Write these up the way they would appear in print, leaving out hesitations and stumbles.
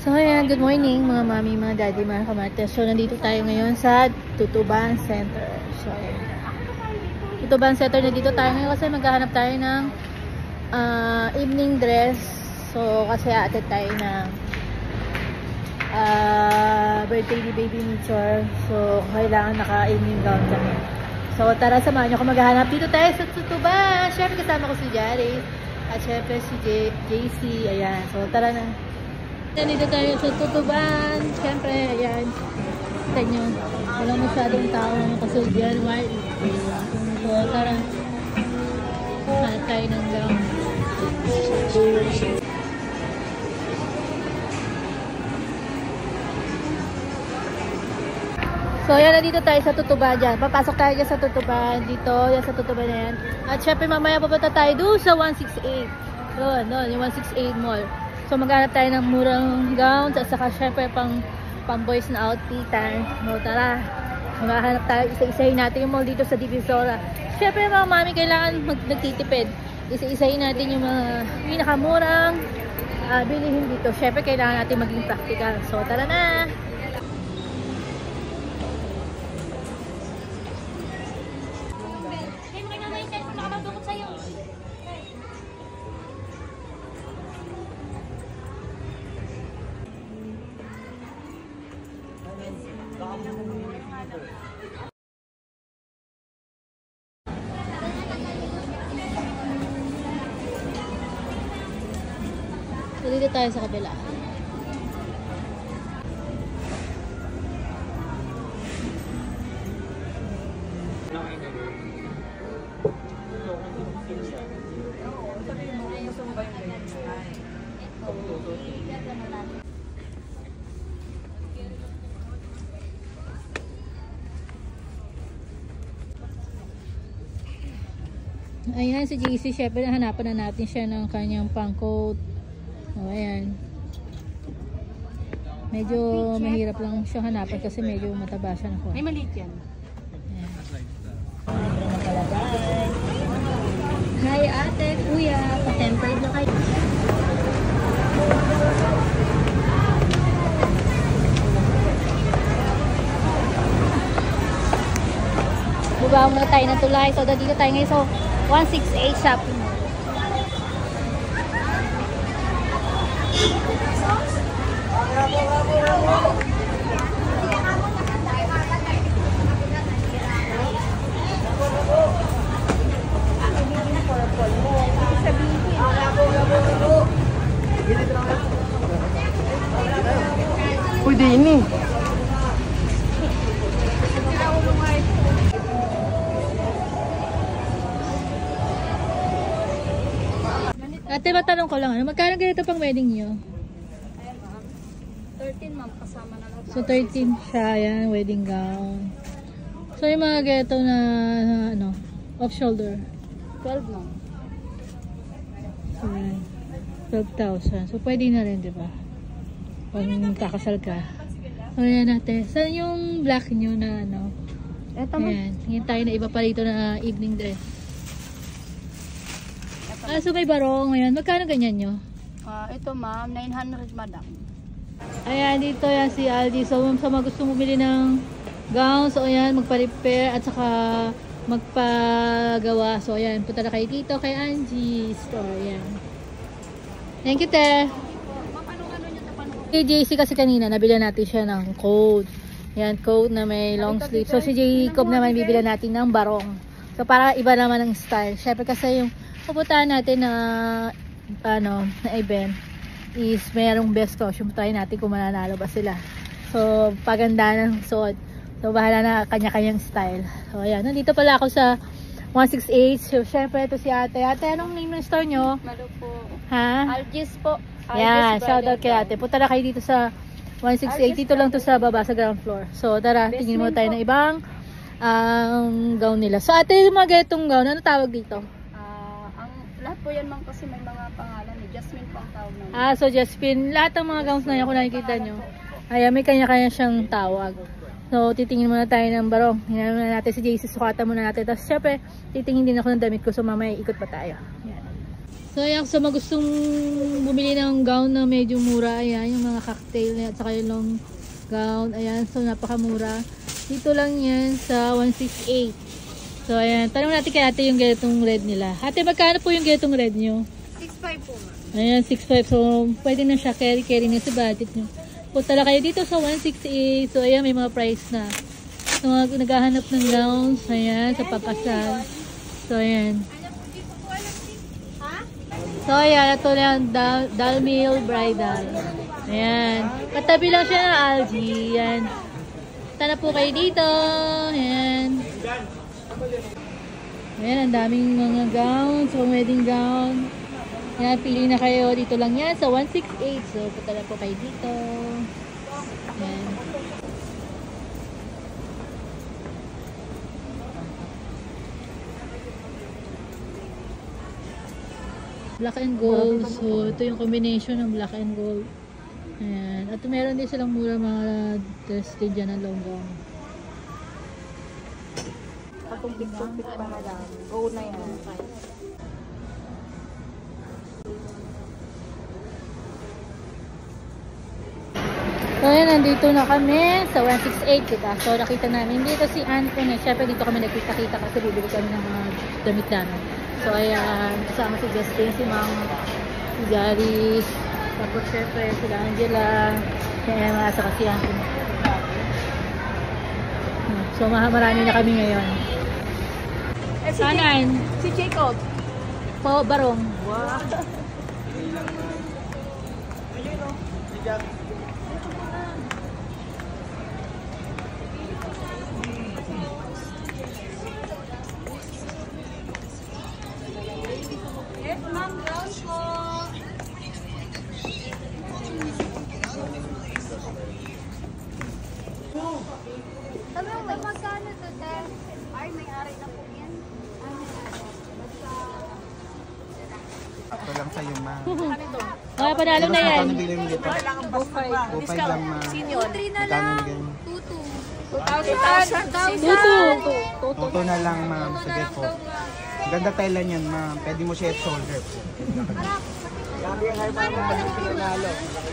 So ayan, good morning mga mami, mga daddy, mga kamates. So nandito tayo ngayon sa Tutuban Center. So ayan, Tutuban Center, nandito tayo ngayon kasi maghahanap tayo ng evening dress. So kasi aatet tayo ng birthday ni baby Mitchell. So kailangan naka-evening gown kami. So tara, samahan nyo ako maghahanap. Dito tayo sa Tutuban. Syempre kasama ko si Jari at syempre si JC. Ayan, so tara na. Nandito tayo sa Tutuban. Siyempre, ayan. Kita nyo. Walang masyadong tao kasi dyan. White. So, tara. Hanap tayo ng gown. So, ayan. Nandito tayo sa Tutuban dyan. Papasok tayo dyan sa Tutuban. Dito. Yan sa Tutuban na yan. At syempre, mamaya papunta tayo doon sa 168. Doon. Yung 168 mall. So maghanap tayo ng murang gowns at saka syempre pang boys na outfitan. No, tara. Maghanap tayo, isa-isahin natin yung mall dito sa Divisoria. Syempre mga mami, kailangan nagtitipid. Isa-isahin natin yung mga pinakamurang bilihin dito. Syempre kailangan natin maging practical. So tara na. So, dito tayo sa kabila. Ayan, si JC, syempre hanapan na natin siya ng kanyang pang coat. O, ayan. Medyo mahirap lang siya hanapan kasi medyo mataba siya na ko. May maliit yan. Hi ate, kuya, pa-tempered na kayo. Bubaw muna tayo ng tulay. So, dito tayo ngayon. So, 168 shopping mall. Pwede ini. Ate, matanong ko lang, magkano ganito pang wedding nyo? 13 ma'am, kasama na lang. So, 13 siya, yan, wedding gown. So, yung mga ganito na, ano, off shoulder. 12 ma'am. So, yan, 12,000. So, pwede na rin, di ba? Pag kakasal ka. So, yan ate. Saan yung black nyo na, ano? Eto ma'am. Ayan, tingin tayo na iba pa rito na evening dress. So may barong ngayon. Magkano ganyan nyo? Ito ma'am, 900 madam. Ayan, dito yan si Aldi. So sa mga gusto bumili ng gown, so ayan, magpa-repair at saka magpagawa. So ayan, punta na kayo dito kay Angie Store. Ayan. Thank you, te. Kay JC kasi kanina, nabila natin siya ng coat. Ayan, coat na may long sleeve. So si Jacob naman, bibila natin ng barong. So para iba naman ang style. Syempre kasi yung pupuntahan natin na ano, na event is mayroong best costume. Try natin kung mananalo ba sila. So paganda ng suot. So bahala na kanya-kanyang style. So ayan, nandito pala ako sa 168. So syempre ito si ate. Ate, anong name ng store nyo? Malo po. Ha? Algis po. Yan, shoutout kay ate. Punta na kayo dito sa 168. Dito lang to sa baba, sa ground floor. So tara, tingin mo tayo ng ibang gown nila. So ate, yung mga ganitong gown, ano tawag dito? Lahat po yan ma'am kasi may mga pangalan eh. Jasmine po ang tawag namin. So Jasmine, lahat ng mga gowns na yan kung nakikita nyo, ayan, may kanya-kanya siyang tawag. So titingin muna tayo ng barong. Hinaan muna natin si JC, sukatan muna natin. Tapos syempre, titingin din ako ng damit ko. So mamaya ikot pa tayo. Ayan. So ayan, sa mga gustong bumili ng gown na medyo mura, ayan, yung mga cocktail na at saka yung long gown, ayan, so napakamura. Dito lang yan sa 168. So ayan, tanong natin kay ate yung ganitong red nila. Ate, magkano po yung ganitong red nyo? 6.5 po ma'am. Ayan, 6.5. So pwede na siya, carry na sa budget nyo. Punta lang kayo dito sa 168. So ayan, may mga price na. So naghahanap ng gowns, ayan, sa papasal. So ayan. So, ayan, ito lang, Dalmil Bridal. Ayan. Katabi lang siya ng Algie. Ayan. Tana po kayo dito. Ayan. Ayan, ang daming mga gowns, wedding gown. Ayan, pili na kayo. Dito lang yan sa 168. So, punta na po kayo dito. Ayan. Black and gold. So, ito yung combination ng black and gold. Ayan. At meron din silang mura mga dress din dyan ng long gown. Patumpik-tumpik pa na lang. Go na yan. So, ayan, nandito na kami sa 168, diba? So, nakita namin dito si Anthony. Siyempre, dito kami nagkita-kita kasi bibili kami ng mga damit namin. So, ayan, kasama si Justin, si Mang, si Garis, tapos syempre, sila Angela, kaya mga saka si Anthony. So, marami na kami ngayon. Kanan. Si Jacob. Po, Barong. Wow. Yes, ma'am. Ground po. Sabi mo, magkano to, te? Ay, may-ari na po yan. Ay, may-ari. Ako lang sa'yo, ma. Okay, panalo na yan. Ano bilhin mo dito? 2.5 lang, ma. Senior. 3 na Magkano lang. bigay mo? 2,000. Toto na lang, ma'am. Sige po. Ganda Thailand yan, ma'am. Pwede mo siya shoulder.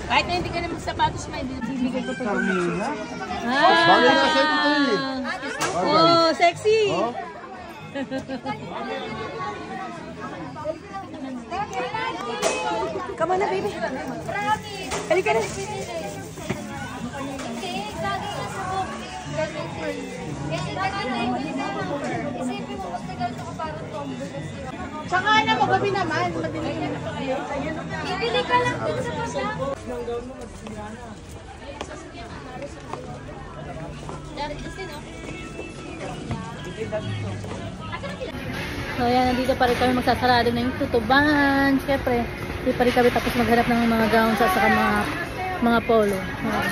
Kahit na hindi ka naman sapatos, may bibigay ko pa. Carmina? Bagay sa set ito eh. Oh, sexy! Come on na, baby. Halika na. Tsaka na, magabi naman. Bibili ka lang dun sa basa. So ayan, nandito pa rin kami magsasarado na yung tutuban. Siyempre, hindi pa rin kami tapos maghanap ng mga gowns at saka mga polo. Ayan.